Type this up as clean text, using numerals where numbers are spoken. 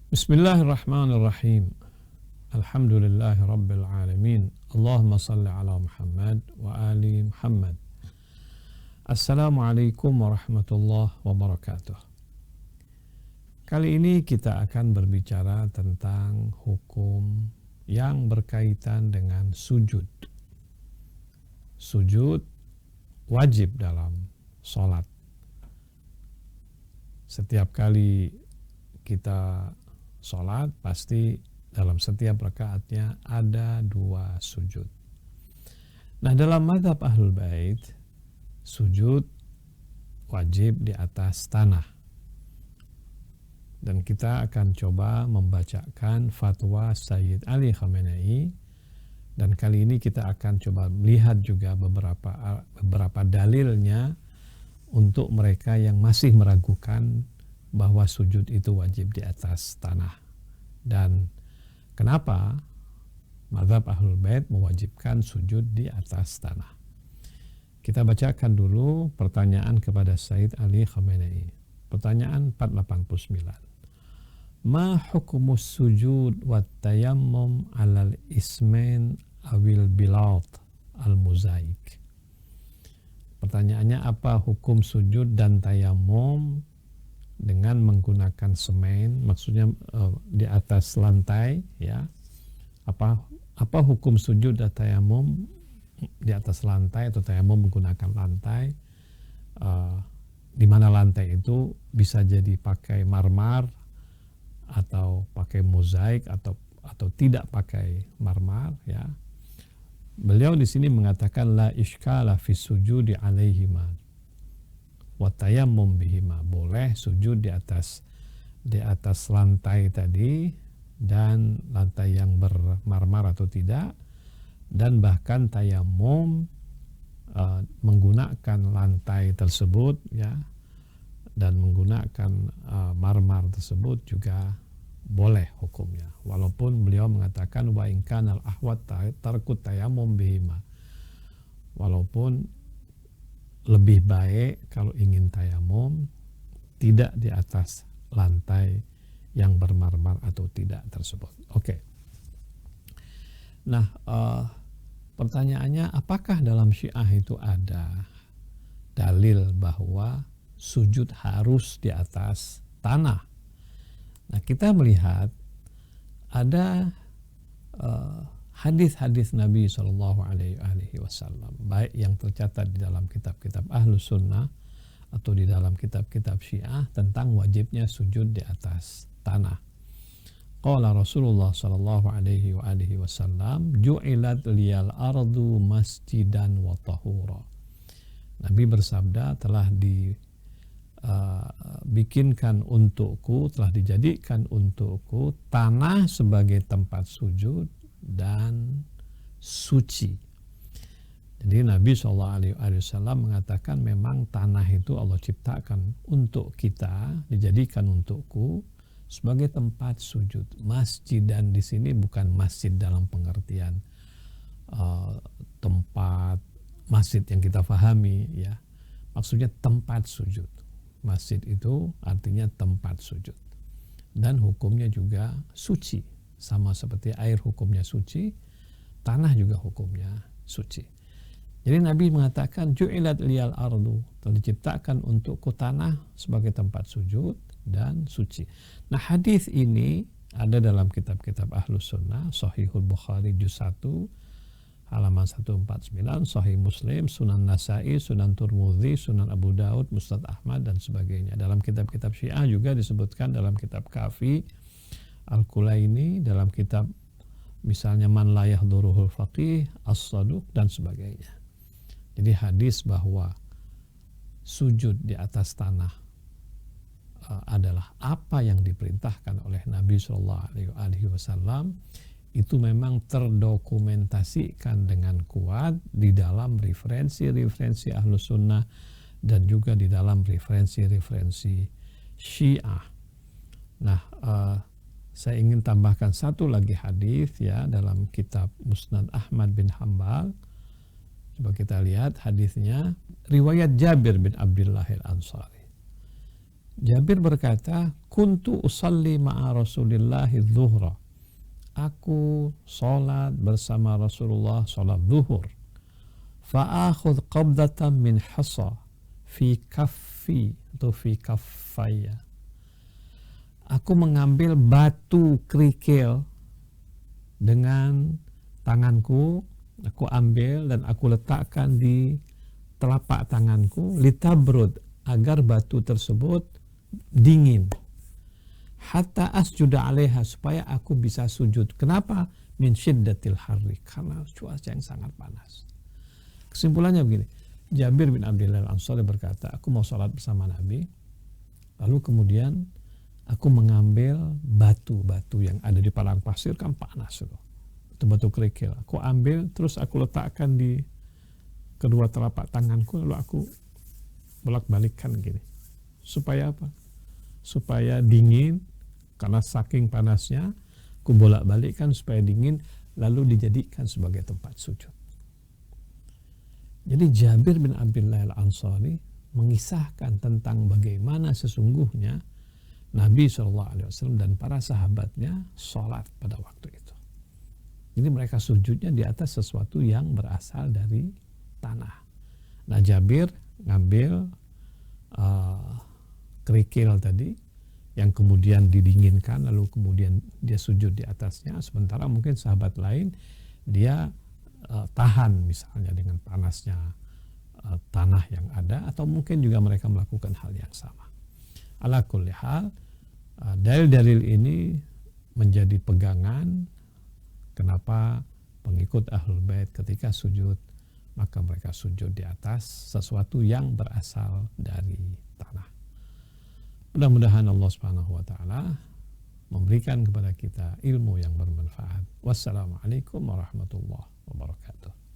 Bismillahirrahmanirrahim. Alhamdulillahi rabbil alamin. Allahumma salli ala Muhammad wa ali Muhammad. Assalamualaikum warahmatullahi wabarakatuh. Kali ini kita akan berbicara tentang hukum yang berkaitan dengan sujud. Sujud wajib dalam sholat. Setiap kali kita sholat, pasti dalam setiap rakaatnya ada 2 sujud. Nah, dalam mazhab Ahlul Bait, sujud wajib di atas tanah. Dan kita akan coba membacakan fatwa Sayyid Ali Khamenei, dan kali ini kita akan coba melihat juga beberapa dalilnya untuk mereka yang masih meragukan bahwa sujud itu wajib di atas tanah. Dan kenapa mazhab Ahlul Bait mewajibkan sujud di atas tanah. Kita bacakan dulu pertanyaan kepada Sayyid Ali Khamenei. Pertanyaan 489. Ma hukumus sujud wa tayammum alal ismain awil bilat al muzaik. Pertanyaannya, apa hukum sujud dan tayammum dengan menggunakan semen, maksudnya di atas lantai, ya. Apa hukum sujud dan tayammum di atas lantai atau tayammum menggunakan lantai, di mana lantai itu bisa jadi pakai marmer atau pakai mozaik atau tidak pakai marmer, ya. Beliau di sini mengatakan la iskala fi sujudi alaihima wa tayammum bihima. Boleh sujud di atas lantai tadi, dan lantai yang bermarmer atau tidak, dan bahkan tayammum menggunakan lantai tersebut, ya, dan menggunakan marmer tersebut juga boleh hukumnya. Walaupun beliau mengatakan wa in kana al-ahwat tarkut tayammum bihima. Walaupun lebih baik kalau ingin tayamum tidak di atas lantai yang bermarmer atau tidak tersebut. Oke. Nah, pertanyaannya, apakah dalam Syiah itu ada dalil bahwa sujud harus di atas tanah? Nah, kita melihat ada hadis-hadis Nabi Shallallahu Alaihi Wasallam, baik yang tercatat di dalam kitab-kitab Ahlus Sunnah atau di dalam kitab-kitab Syiah, tentang wajibnya sujud di atas tanah. Qala Rasulullah Shallallahu Alaihi Wasallam, ju'ilat liyal ardu masjidan wa tahura. Nabi bersabda, telah dibikinkan untukku, telah dijadikan untukku tanah sebagai tempat sujud dan suci. Jadi Nabi SAW mengatakan memang tanah itu Allah ciptakan untuk kita, dijadikan untukku sebagai tempat sujud. Masjid, dan di sini bukan masjid dalam pengertian tempat masjid yang kita pahami, ya. Maksudnya tempat sujud. Masjid itu artinya tempat sujud. Dan hukumnya juga suci. Sama seperti air hukumnya suci, tanah juga hukumnya suci. Jadi Nabi mengatakan ju'ilat liyal ardu, telah diciptakan untukku tanah sebagai tempat sujud dan suci. Nah, hadis ini ada dalam kitab-kitab Ahlus Sunnah, Sahihul Bukhari juz 1 halaman 149, Sahih Muslim, Sunan Nasai, Sunan Turmudzi, Sunan Abu Daud, Musnad Ahmad, dan sebagainya. Dalam kitab-kitab Syiah juga disebutkan dalam kitab Kafi Al-Kulaini, dalam kitab misalnya Man la yahduruhul faqih, As-Saduq, dan sebagainya. Jadi hadis bahwa sujud di atas tanah adalah apa yang diperintahkan oleh Nabi SAW, itu memang terdokumentasikan dengan kuat di dalam referensi-referensi Ahlus Sunnah dan juga di dalam referensi-referensi Syiah. Nah, saya ingin tambahkan satu lagi hadis, ya, dalam kitab Musnad Ahmad bin Hambal. Coba kita lihat hadisnya, riwayat Jabir bin Abdullah al-Ansari. Jabir berkata, kuntu usalli ma'a Rasulillahi dhuhra. Aku sholat bersama Rasulullah sholat zuhur. Fa'akhudh qabdatan min hasa fi kaffi atau fi kaffaya. Aku mengambil batu kerikil dengan tanganku, aku ambil dan aku letakkan di telapak tanganku, litabrud, agar batu tersebut dingin. Hatta asjuda alaiha, supaya aku bisa sujud. Kenapa? Min syiddatil harri, karena cuaca yang sangat panas. Kesimpulannya begini, Jabir bin Abdillah Al-Ansari berkata, aku mau sholat bersama Nabi, lalu kemudian aku mengambil batu-batu yang ada di padang pasir, kan panas itu batu kerikil. Aku ambil, terus aku letakkan di kedua telapak tanganku, lalu aku bolak-balikkan gini. Supaya apa? Supaya dingin, karena saking panasnya, aku bolak-balikkan supaya dingin, lalu dijadikan sebagai tempat sujud. Jadi Jabir bin Abdillah Al-Ansari mengisahkan tentang bagaimana sesungguhnya Nabi SAW dan para sahabatnya sholat pada waktu itu. Jadi mereka sujudnya di atas sesuatu yang berasal dari tanah. Nah, Jabir ngambil kerikil tadi yang kemudian didinginkan, lalu kemudian dia sujud di atasnya, sementara mungkin sahabat lain dia tahan misalnya dengan panasnya tanah yang ada, atau mungkin juga mereka melakukan hal yang sama. Ala kulli hal, dalil-dalil ini menjadi pegangan kenapa pengikut Ahlul Bait ketika sujud, maka mereka sujud di atas sesuatu yang berasal dari tanah. Mudah-mudahan Allah Subhanahu wa taala memberikan kepada kita ilmu yang bermanfaat. Wassalamualaikum warahmatullahi wabarakatuh.